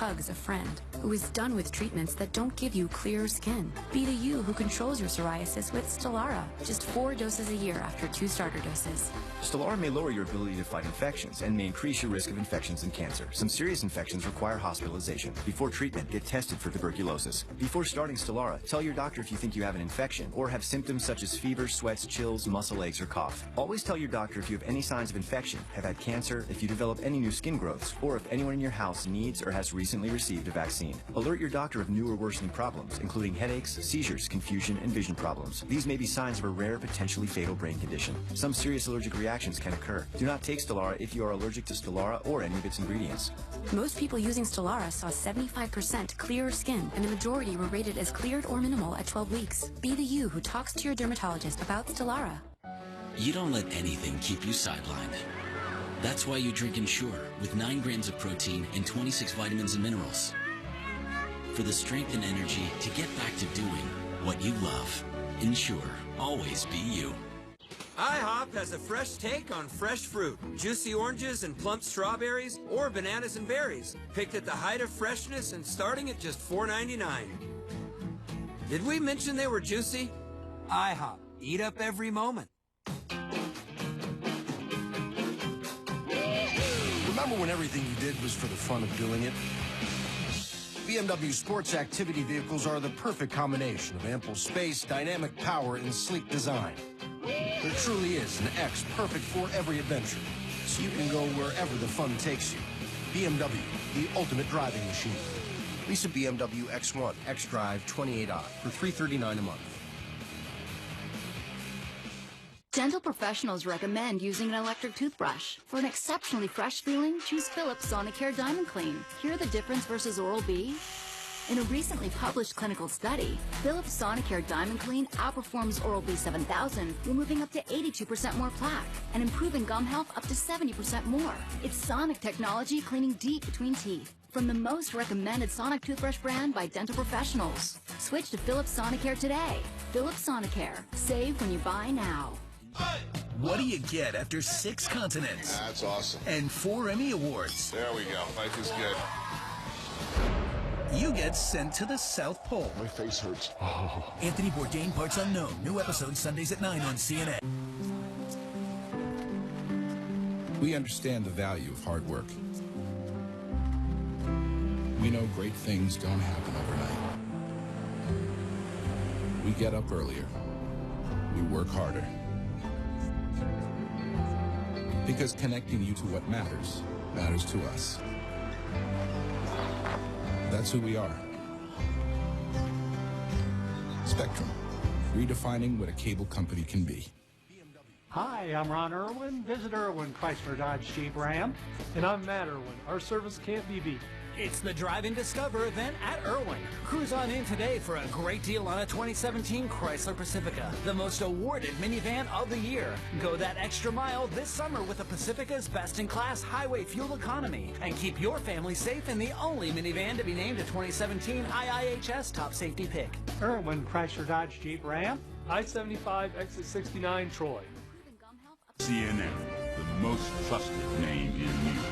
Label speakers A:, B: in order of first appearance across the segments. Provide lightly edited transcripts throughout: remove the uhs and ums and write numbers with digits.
A: hugs a friend who is done with treatments that don't give you clearer skin. Be the you who controls your psoriasis with Stelara. Just 4 doses a year after 2 starter doses.
B: Stelara may lower your ability to fight infections and may increase your risk of infections and cancer. Some serious infections require hospitalization. Before treatment, get tested for tuberculosis. Before starting Stelara, tell your doctor if you think you have an infection or have symptoms such as fever, sweats, chills, muscle aches, or cough. Always tell your doctor if you have any signs of infection, have had cancer, if you develop any new skin growths, or if anyone in your house needs or has recently received a vaccine. Alert your doctor of new or worsening problems, including headaches, seizures, confusion, and vision problems. These may be signs of a rare, potentially fatal brain condition. Some serious allergic reactions can occur. Do not take Stelara if you are allergic to Stelara or any of its ingredients.
A: Most people using Stelara saw 75% clearer skin, and the majority were rated as cleared or minimal at 12 weeks. Be the you who talks to your dermatologist about Stelara.
C: You don't let anything keep you sidelined. That's why you drink Ensure with 9 grams of protein and 26 vitamins and minerals. For the strength and energy to get back to doing what you love. Ensure, always be you.
D: IHOP has a fresh take on fresh fruit. Juicy oranges and plump strawberries or bananas and berries. Picked at the height of freshness and starting at just $4.99. Did we mention they were juicy? IHOP. Eat up every moment.
E: Remember when everything you did was for the fun of doing it? BMW sports activity vehicles are the perfect combination of ample space, dynamic power, and sleek design. There truly is an X perfect for every adventure, so you can go wherever the fun takes you. BMW, the ultimate driving machine. Lease a BMW X1, X-Drive 28i for $339 a month.
F: Dental professionals recommend using an electric toothbrush. For an exceptionally fresh feeling, choose Philips Sonicare Diamond Clean. Hear the difference versus Oral-B? In a recently published clinical study, Philips Sonicare Diamond Clean outperforms Oral-B 7000, removing up to 82% more plaque and improving gum health up to 70% more. It's sonic technology cleaning deep between teeth. From the most recommended sonic toothbrush brand by dental professionals. Switch to Philips Sonicare today. Philips Sonicare. Save when you buy now.
G: What do you get after 6 continents?
H: That's awesome.
G: And 4 Emmy Awards?
H: There we go. Life is good.
G: You get sent to the South Pole.
H: My face hurts. Oh.
G: Anthony Bourdain, Parts Unknown. New episodes Sundays at 9 on CNN.
I: We understand the value of hard work. We know great things don't happen overnight. We get up earlier. We work harder. Because connecting you to what matters to us. That's who we are. Spectrum, redefining what a cable company can be.
J: Hi, I'm Ron Irwin. Visit Irwin Chrysler Dodge Jeep Ram.
K: And I'm Matt Irwin. Our service can't be beat.
L: It's the Drive and Discover event at Irwin. Cruise on in today for a great deal on a 2017 Chrysler Pacifica, the most awarded minivan of the year. Go that extra mile this summer with a Pacifica's best-in-class highway fuel economy. And keep your family safe in the only minivan to be named a 2017 IIHS Top Safety Pick.
J: Irwin Chrysler Dodge Jeep Ram.
K: I-75, exit 69, Troy.
M: CNN, the most trusted name in news.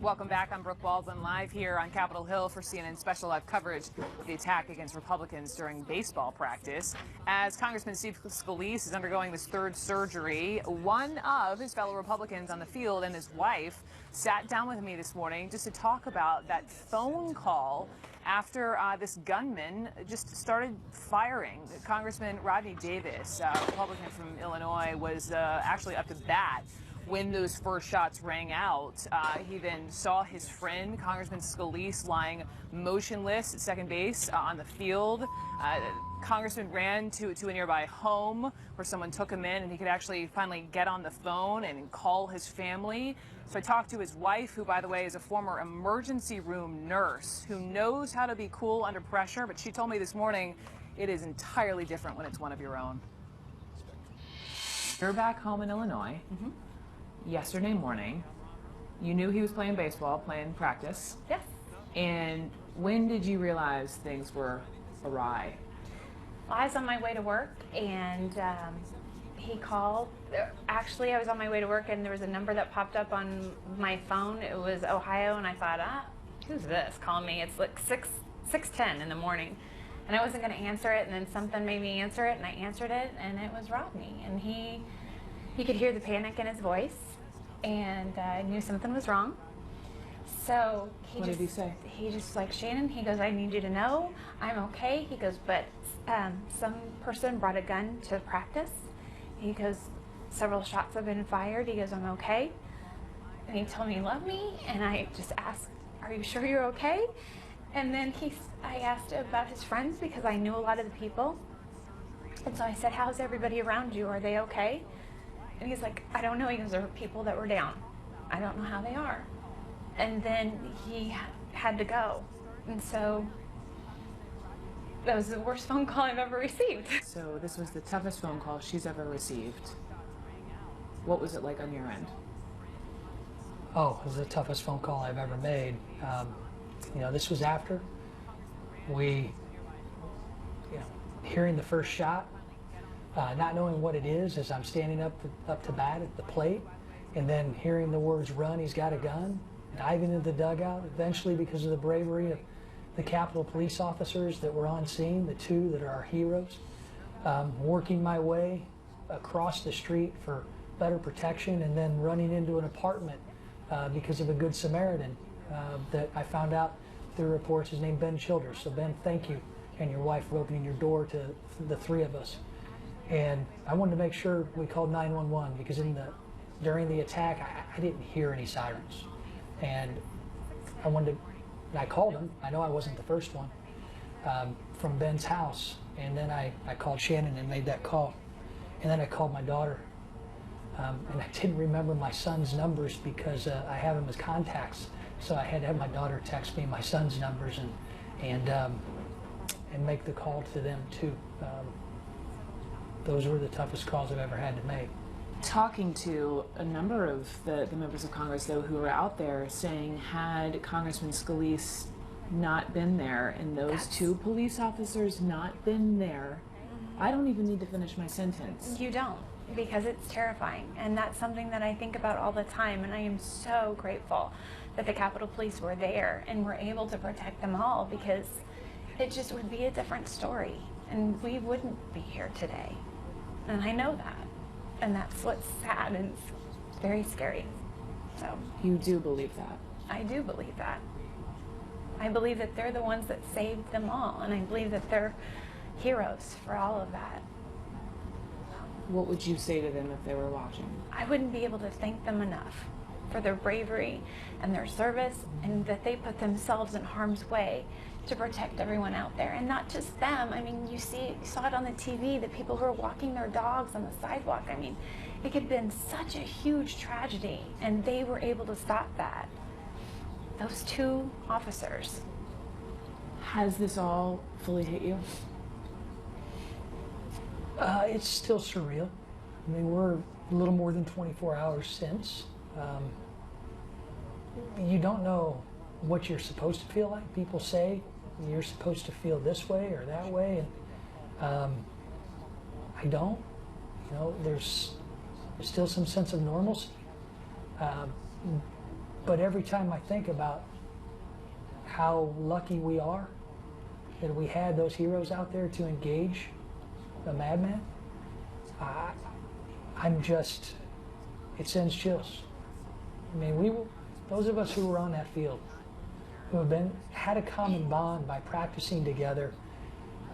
N: Welcome back. I'm Brooke Baldwin, live here on Capitol Hill for CNN special live coverage of the attack against Republicans during baseball practice. As Congressman Steve Scalise is undergoing this 3rd surgery, one of his fellow Republicans on the field and his wife sat down with me this morning just to talk about that phone call after this gunman just started firing. Congressman Rodney Davis, a Republican from Illinois, was actually up to bat when those first shots rang out. He then saw his friend, Congressman Scalise, lying motionless at second base on the field. Congressman ran to a nearby home where someone took him in, and he could actually finally get on the phone and call his family. So I talked to his wife, who, by the way, is a former emergency room nurse who knows how to be cool under pressure, but she told me this morning it is entirely different when it's one of your own. You're back home in Illinois. Yesterday morning, you knew he was playing baseball, playing practice.
O: Yes.
N: And when did you realize things were awry?
O: Well, I was on my way to work, and he called. Actually, I was on my way to work and there was a number that popped up on my phone. It was Ohio, and I thought, who's this calling me? It's like 6:10 in the morning. And I wasn't going to answer it, and then something made me answer it, and I answered it, and it was Rodney. And he could hear the panic in his voice, and I knew something was wrong. So
N: what did he say?
O: He just like, Shannon, he goes, I need you to know I'm okay. He goes, but some person brought a gun to practice. He goes, several shots have been fired. He goes, I'm okay. And he told me he loved me, and I just asked, are you sure you're okay? And then I asked about his friends because I knew a lot of the people. And so I said, how's everybody around you? Are they okay? And he's like, I don't know. He goes, there were people that were down. I don't know how they are. And then he had to go. And so that was the worst phone call I've ever received.
N: So this was the toughest phone call she's ever received. What was it like on your end?
P: Oh, it was the toughest phone call I've ever made. You know, this was after hearing the first shot, not knowing what it is as I'm standing up to bat at the plate, and then hearing the words, run, he's got a gun, diving into the dugout, eventually because of the bravery of the Capitol police officers that were on scene, the two that are our heroes, working my way across the street for better protection, and then running into an apartment because of a Good Samaritan that I found out through reports is named Ben Childers. So Ben, thank you, and your wife for opening your door to the three of us. And I wanted to make sure we called 911 because during the attack, I didn't hear any sirens. And I called him. I know I wasn't the first one, from Ben's house. And then I called Shannon and made that call. And then I called my daughter. And I didn't remember my son's numbers because I have him as contacts. So I had to have my daughter text me my son's numbers and make the call to them too. Those were the toughest calls I've ever had to make.
N: Talking to a number of the members of Congress, though, who were out there saying, had Congressman Scalise not been there and those two police officers not been there, I don't even need to finish my sentence.
O: You don't, because it's terrifying. And that's something that I think about all the time. And I am so grateful that the Capitol Police were there and were able to protect them all, because it just would be a different story. And we wouldn't be here today. And I know that. And that's what's sad and it's very scary. So
N: you do believe that?
O: I do believe that. I believe that they're the ones that saved them all, and I believe that they're heroes for all of that.
N: What would you say to them if they were watching?
O: I wouldn't be able to thank them enough for their bravery and their service, and that they put themselves in harm's way to protect everyone out there. And not just them. I mean, you saw it on the TV, the people who are walking their dogs on the sidewalk. I mean, it could have been such a huge tragedy, and they were able to stop that. Those two officers.
N: Has this all fully hit you?
P: It's still surreal. I mean, we're a little more than 24 hours since. You don't know what you're supposed to feel like. People say you're supposed to feel this way or that way, and I don't. You know, there's still some sense of normalcy. But every time I think about how lucky we are that we had those heroes out there to engage a madman, I'm just, it sends chills. I mean, those of us who were on that field, who have had a common bond by practicing together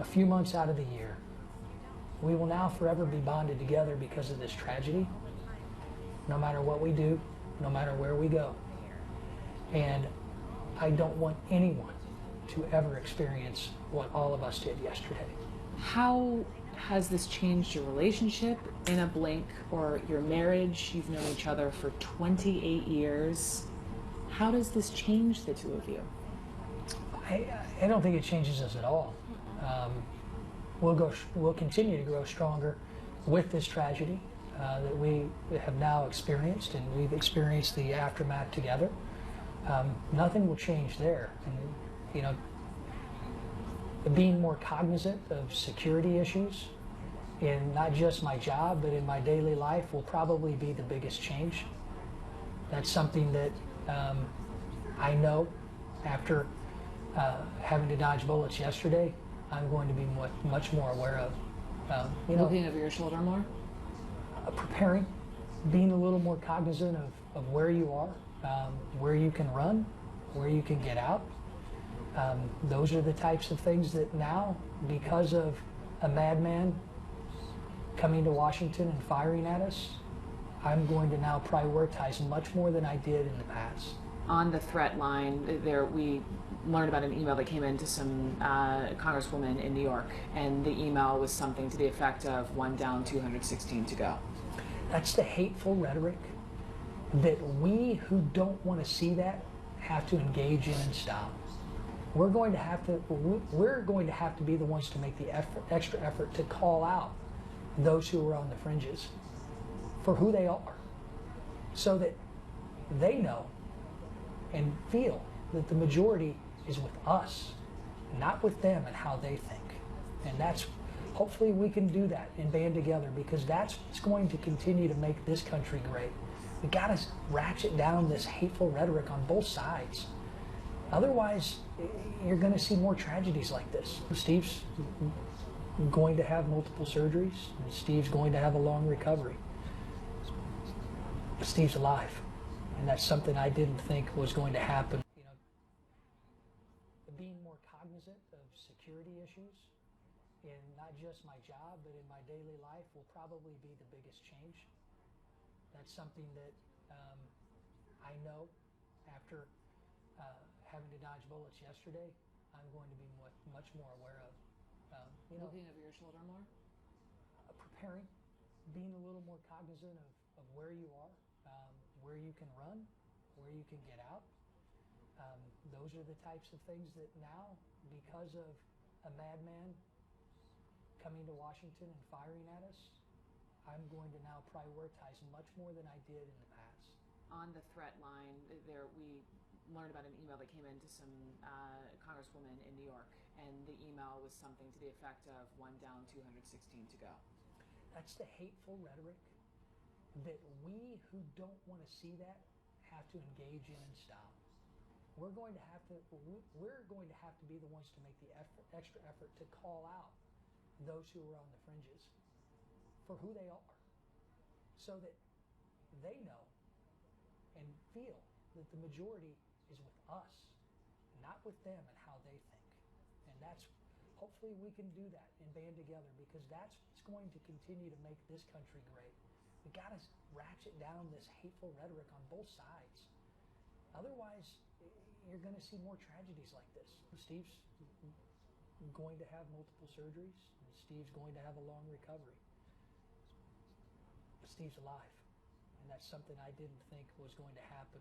P: a few months out of the year, we will now forever be bonded together because of this tragedy, no matter what we do, no matter where we go. And I don't want anyone to ever experience what all of us did yesterday.
N: How has this changed your relationship in a blink, or your marriage? You've known each other for 28 years. How does this change the two of you?
P: I don't think it changes us at all. We'll continue to grow stronger with this tragedy that we have now experienced, and we've experienced the aftermath together. Nothing will change there. And, you know, being more cognizant of security issues in not just my job, but in my daily life will probably be the biggest change. That's something that I know after having to dodge bullets yesterday, I'm going to be much more aware of.
N: Looking over your shoulder more?
P: Preparing, being a little more cognizant of where you are, where you can run, where you can get out. Those are the types of things that now, because of a madman coming to Washington and firing at us, I'm going to now prioritize much more than I did in the past.
N: On the threat line, we learned about an email that came in to some congresswoman in New York, and the email was something to the effect of 1 down, 216 to go.
P: That's the hateful rhetoric that we who don't want to see that have to engage in and stop. We're going to have to be the ones to make the extra effort to call out those who are on the fringes for who they are, so that they know and feel that the majority is with us, not with them and how they think. And that's, hopefully we can do that and band together, because that's what's going to continue to make this country great. We got to ratchet down this hateful rhetoric on both sides. Otherwise, you're going to see more tragedies like this. Steve's going to have multiple surgeries, and Steve's going to have a long recovery. But Steve's alive, and that's something I didn't think was going to happen. You know, being more cognizant of security issues in not just my job, but in my daily life will probably be the biggest change. That's something that I know after having to dodge bullets yesterday, I'm going to be much more aware of.
N: Looking over your shoulder more?
P: Preparing, being a little more cognizant of where you are, where you can run, where you can get out. Those are the types of things that now, because of a madman coming to Washington and firing at us, I'm going to now prioritize much more than I did in the past.
N: On the threat line, we learned about an email that came in to some congresswoman in New York, and the email was something to the effect of 1 down, 216 to go.
P: That's the hateful rhetoric that we who don't want to see that have to engage in and stop. We're going to have to be the ones to make the extra effort to call out those who are on the fringes for who they are, so that they know and feel that the majority is with us, not with them and how they think. And that's, hopefully we can do that and band together, because that's what's going to continue to make this country great. We got to ratchet down this hateful rhetoric on both sides. Otherwise, you're going to see more tragedies like this. Steve's going to have multiple surgeries, and Steve's going to have a long recovery. But Steve's alive, and that's something I didn't think was going to happen.